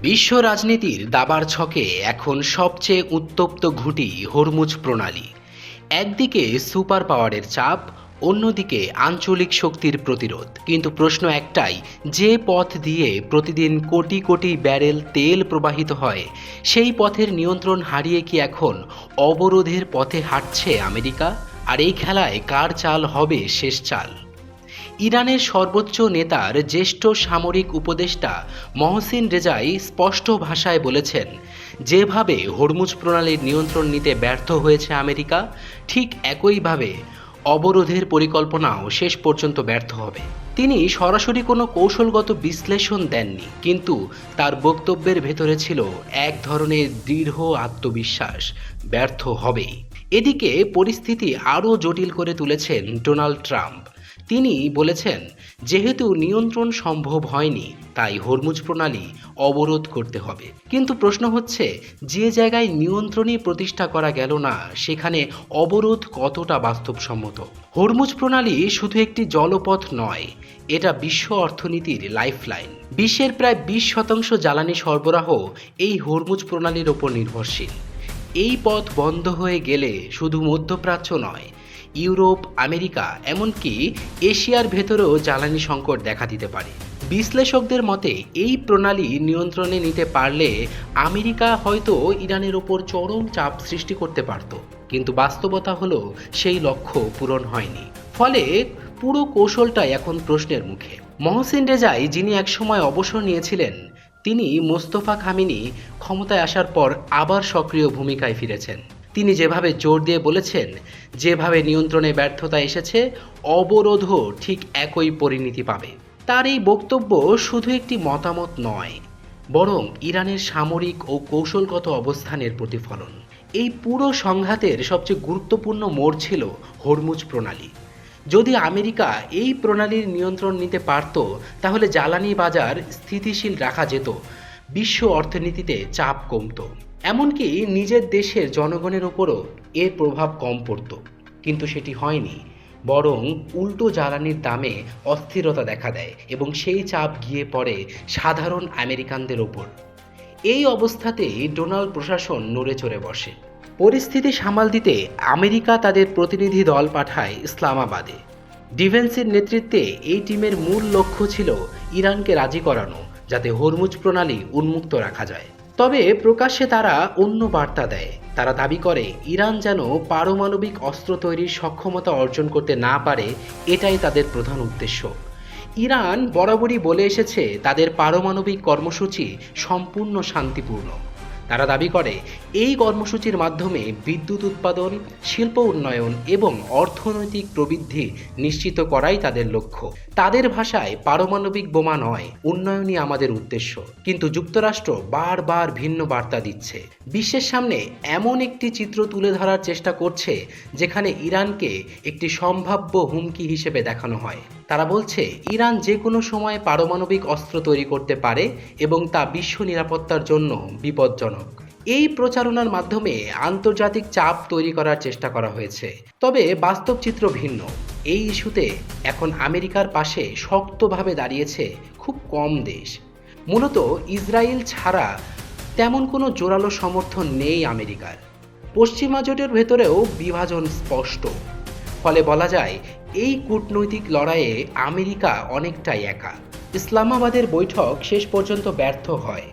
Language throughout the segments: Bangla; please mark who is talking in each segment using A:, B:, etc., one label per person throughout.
A: বিশ্ব রাজনীতির দাবার ছকে এখন সবচেয়ে উত্তপ্ত ঘুঁটি হরমুজ প্রণালী। একদিকে সুপার পাওয়ারের চাপ, অন্যদিকে আঞ্চলিক শক্তির প্রতিরোধ। কিন্তু প্রশ্ন একটাই, যে পথ দিয়ে প্রতিদিন কোটি কোটি ব্যারেল তেল প্রবাহিত হয়, সেই পথের নিয়ন্ত্রণ হারিয়ে কি এখন অবরোধের পথে হাঁটছে আমেরিকা? আর এই খেলায় কার চাল হবে শেষ চাল? ইরানের সর্বোচ্চ নেতার জ্যেষ্ঠ সামরিক উপদেষ্টা মহসিন রেজাই স্পষ্ট ভাষায় বলেছেন, যেভাবে হরমুজ প্রণালীর নিয়ন্ত্রণ নিতে ব্যর্থ হয়েছে আমেরিকা, ঠিক একইভাবে অবরোধের পরিকল্পনাও শেষ পর্যন্ত ব্যর্থ হবে। তিনি সরাসরি কোনো কৌশলগত বিশ্লেষণ দেননি, কিন্তু তার বক্তব্যের ভেতরে ছিল এক ধরনের দৃঢ় আত্মবিশ্বাস, ব্যর্থ হবেই। এদিকে পরিস্থিতি আরও জটিল করে তুলেছেন ডোনাল্ড ট্রাম্প। তিনি বলেছেন, যেহেতু নিয়ন্ত্রণ সম্ভব হয়নি, তাই হরমুজ প্রণালী অবরোধ করতে হবে। কিন্তু প্রশ্ন হচ্ছে, যে জায়গায় নিয়ন্ত্রণই প্রতিষ্ঠা করা গেল না, সেখানে অবরোধ কতটা বাস্তবসম্মত? হরমুজ প্রণালী শুধু একটি জলপথ নয়, এটা বিশ্ব অর্থনীতির লাইফলাইন। বিশ্বের প্রায় 20% জ্বালানি সরবরাহ এই হরমুজ প্রণালীর ওপর নির্ভরশীল। এই পথ বন্ধ হয়ে গেলে শুধু মধ্যপ্রাচ্য নয়, ইউরোপ, আমেরিকা, এমনকি এশিয়ার ভেতরেও জ্বালানি সংকট দেখা দিতে পারে। বিশ্লেষকদের মতে এই প্রণালী নিয়ন্ত্রণে নিতে পারলে আমেরিকা হয়তো ইরানের ওপর চরম চাপ সৃষ্টি করতে পারত, কিন্তু বাস্তবতা হলো সেই লক্ষ্য পূরণ হয়নি। ফলে পুরো কৌশলটাই এখন প্রশ্নের মুখে। মহসিন রেজাই, যিনি একসময় অবসর নিয়েছিলেন, তিনি মোস্তফা খামেনি ক্ষমতায় আসার পর আবার সক্রিয় ভূমিকায় ফিরেছেন। তিনি যেভাবে জোর দিয়ে বলেছেন, যেভাবে নিয়ন্ত্রণে ব্যর্থতা এসেছে, অবরোধও ঠিক একই পরিণতি পাবে। তার এই বক্তব্য শুধু একটি মতামত নয়, বরং ইরানের সামরিক ও কৌশলগত অবস্থানের প্রতিফলন। এই পুরো সংঘাতের সবচেয়ে গুরুত্বপূর্ণ মোড় ছিল হরমুজ প্রণালী। যদি আমেরিকা এই প্রণালীর নিয়ন্ত্রণ নিতে পারত, তাহলে জ্বালানি বাজার স্থিতিশীল রাখা যেত, বিশ্ব অর্থনীতিতে চাপ কমত, এমনকি নিজের দেশের জনগণের ওপরও এর প্রভাব কম পড়ত। কিন্তু সেটি হয়নি, বরং উল্টো জ্বালানির দামে অস্থিরতা দেখা দেয় এবং সেই চাপ গিয়ে পড়ে সাধারণ আমেরিকানদের ওপর। এই অবস্থাতেই ডোনাল্ড প্রশাসন নড়ে চড়ে বসে। পরিস্থিতি সামাল দিতে আমেরিকা তাদের প্রতিনিধি দল পাঠায় ইসলামাবাদে। ডিফেন্সের নেতৃত্বে এই টিমের মূল লক্ষ্য ছিল ইরানকে রাজি করানো, যাতে হরমুজ প্রণালী উন্মুক্ত রাখা যায়। তবে প্রকাশ্যে তারা অন্য বার্তা দেয়। তারা দাবি করে ইরান যেন পারমাণবিক অস্ত্র তৈরির সক্ষমতা অর্জন করতে না পারে, এটাই তাদের প্রধান উদ্দেশ্য। ইরান বরাবরই বলে এসেছে তাদের পারমাণবিক কর্মসূচি সম্পূর্ণ শান্তিপূর্ণ। তারা দাবি করে এই কর্মসূচির মাধ্যমে বিদ্যুৎ উৎপাদন, শিল্প উন্নয়ন এবং অর্থনৈতিক প্রবৃদ্ধি নিশ্চিত করাই তাদের লক্ষ্য। তাদের ভাষায় পারমাণবিক বোমা নয়, উন্নয়নই আমাদের উদ্দেশ্য। কিন্তু যুক্তরাষ্ট্র বারবার ভিন্ন বার্তা দিচ্ছে। বিশ্বের সামনে এমন একটি চিত্র তুলে ধরার চেষ্টা করছে যেখানে ইরানকে একটি সম্ভাব্য হুমকি হিসেবে দেখানো হয়। তারা বলছে ইরান যে কোনো সময় পারমাণবিক অস্ত্র তৈরি করতে পারে এবং তা বিশ্ব নিরাপত্তার জন্য বিপজ্জনক। এই প্রচারণার মাধ্যমে আন্তর্জাতিক চাপ তৈরি করার চেষ্টা করা হয়েছে। তবে বাস্তব চিত্র ভিন্ন। এই ইস্যুতে এখন আমেরিকার পাশে শক্তভাবে দাঁড়িয়েছে খুব কম দেশ। মূলত ইসরায়েল ছাড়া তেমন কোনো জোরালো সমর্থন নেই আমেরিকার। পশ্চিমা জোটের ভেতরেও বিভাজন স্পষ্ট। ফলে বলা যায় এই কূটনৈতিক লড়াইয়ে আমেরিকা অনেকটাই একা। ইসলামাবাদের বৈঠক শেষ পর্যন্ত ব্যর্থ হয়।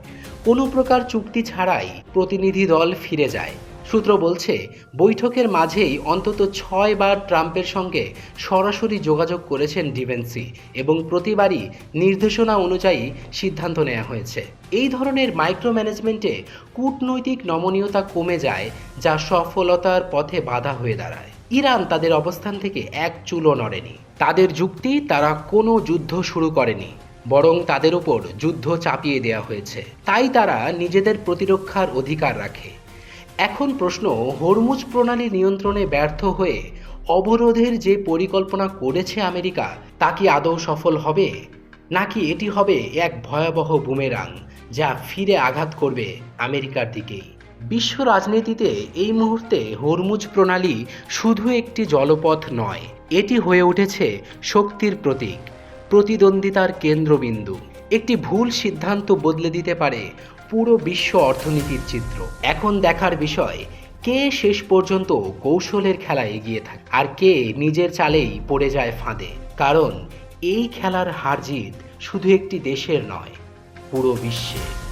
A: কোনো প্রকার চুক্তি ছাড়াই প্রতিনিধি দল ফিরে যায়। সূত্র বলছে বৈঠকের মাঝেই অন্তত 6 বার ট্রাম্পের সঙ্গে সরাসরি যোগাযোগ করেছেন ডিভেন্সি এবং প্রতিবারই নির্দেশনা অনুযায়ী সিদ্ধান্ত নেওয়া হয়েছে। এই ধরনের মাইক্রো ম্যানেজমেন্টে কূটনৈতিক নমনীয়তা কমে যায়, যা সফলতার পথে বাধা হয়ে দাঁড়ায়। ইরান তাদের অবস্থান থেকে এক চুলও নড়েনি। তাদের যুক্তি, তারা কোনো যুদ্ধ শুরু করেনি, বরং তাদের উপর যুদ্ধ চাপিয়ে দেওয়া হয়েছে। তাই তারা নিজেদের প্রতিরক্ষার অধিকার রাখে। এখন প্রশ্ন, হরমুজ প্রণালী নিয়ন্ত্রণে ব্যর্থ হয়ে অবরোধের যে পরিকল্পনা করেছে আমেরিকা, তা কি আদৌ সফল হবে, নাকি এটি হবে এক ভয়াবহ বুমেরাং যা ফিরে আঘাত করবে আমেরিকার দিকেই? বিশ্ব রাজনীতিতে এই মুহূর্তে হরমুজ প্রণালী শুধু একটি জলপথ নয়, এটি হয়ে উঠেছে শক্তির প্রতীক, প্রতিদ্বন্দ্বিতার কেন্দ্রবিন্দু। একটি ভুল সিদ্ধান্ত বদলে দিতে পারে পুরো বিশ্ব অর্থনীতির চিত্র। এখন দেখার বিষয়, কে শেষ পর্যন্ত কৌশলের খেলায় এগিয়ে থাকে আর কে নিজের চালেই পড়ে যায় ফাঁদে। কারণ এই খেলার হার জিত শুধু একটি দেশের নয়, পুরো বিশ্বের।